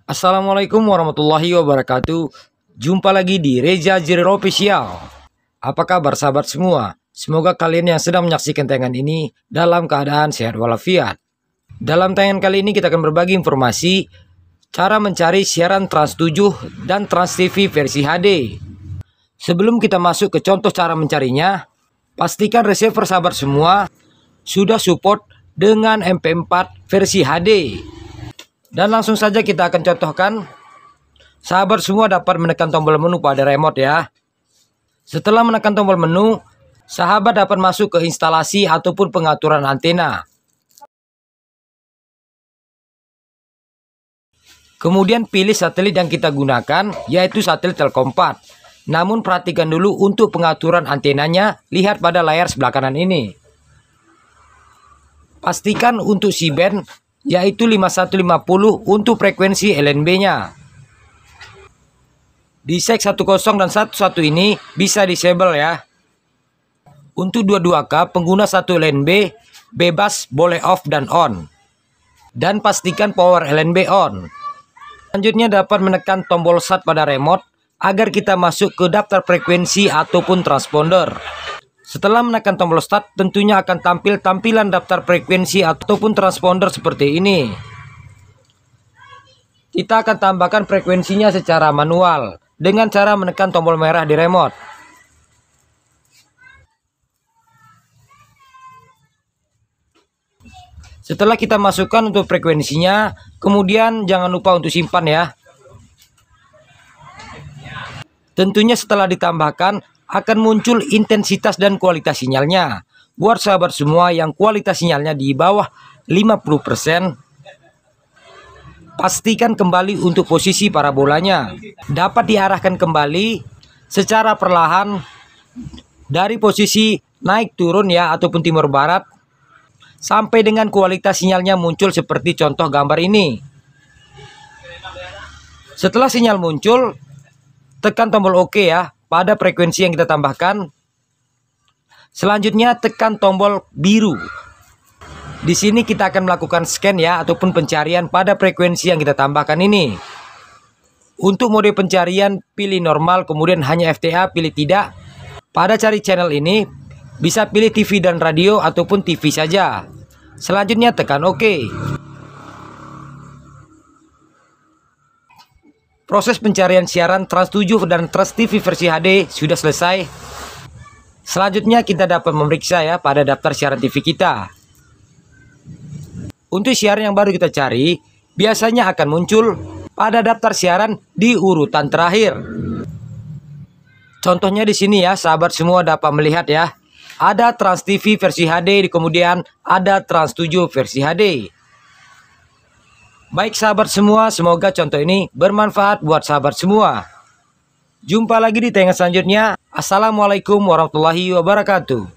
Assalamualaikum warahmatullahi wabarakatuh. Jumpa lagi di Reza Jirero Official. Apa kabar sahabat semua? Semoga kalian yang sedang menyaksikan tayangan ini dalam keadaan sehat walafiat. Dalam tayangan kali ini kita akan berbagi informasi cara mencari siaran Trans 7 dan Trans TV versi HD. Sebelum kita masuk ke contoh cara mencarinya, pastikan receiver sahabat semua sudah support dengan MP4 versi HD. Dan langsung saja kita akan contohkan. Sahabat semua dapat menekan tombol menu pada remote ya. Setelah menekan tombol menu, sahabat dapat masuk ke instalasi ataupun pengaturan antena. Kemudian pilih satelit yang kita gunakan, yaitu satelit Telkom 4. Namun perhatikan dulu untuk pengaturan antenanya, lihat pada layar sebelah kanan ini. Pastikan untuk C-band yaitu 5150 untuk frekuensi LNB-nya. Di seg 10 dan 11 ini bisa disable ya. Untuk 22K pengguna 1 LNB bebas boleh off dan on. Dan pastikan power LNB on. Selanjutnya dapat menekan tombol start pada remote agar kita masuk ke daftar frekuensi ataupun transponder. Setelah menekan tombol start, tentunya akan tampil tampilan daftar frekuensi ataupun transponder seperti ini. Kita akan tambahkan frekuensinya secara manual dengan cara menekan tombol merah di remote. Setelah kita masukkan untuk frekuensinya, kemudian jangan lupa untuk simpan ya. Tentunya setelah ditambahkan, akan muncul intensitas dan kualitas sinyalnya. Buat sahabat semua yang kualitas sinyalnya di bawah 50%, pastikan kembali untuk posisi parabolanya. Dapat diarahkan kembali secara perlahan dari posisi naik turun ya ataupun timur barat sampai dengan kualitas sinyalnya muncul seperti contoh gambar ini. Setelah sinyal muncul, tekan tombol OK ya pada frekuensi yang kita tambahkan. Selanjutnya tekan tombol biru. Di sini kita akan melakukan scan ya ataupun pencarian pada frekuensi yang kita tambahkan ini. Untuk mode pencarian pilih normal, kemudian hanya FTA pilih tidak. Pada cari channel ini bisa pilih TV dan radio ataupun TV saja. Selanjutnya tekan OK. Proses pencarian siaran Trans 7 dan Trans TV versi HD sudah selesai. Selanjutnya kita dapat memeriksa ya pada daftar siaran TV kita. Untuk siaran yang baru kita cari, biasanya akan muncul pada daftar siaran di urutan terakhir. Contohnya di sini ya, sahabat semua dapat melihat ya. Ada Trans TV versi HD, kemudian ada Trans 7 versi HD. Baik sahabat semua, semoga contoh ini bermanfaat buat sahabat semua. Jumpa lagi di tayangan selanjutnya. Assalamualaikum warahmatullahi wabarakatuh.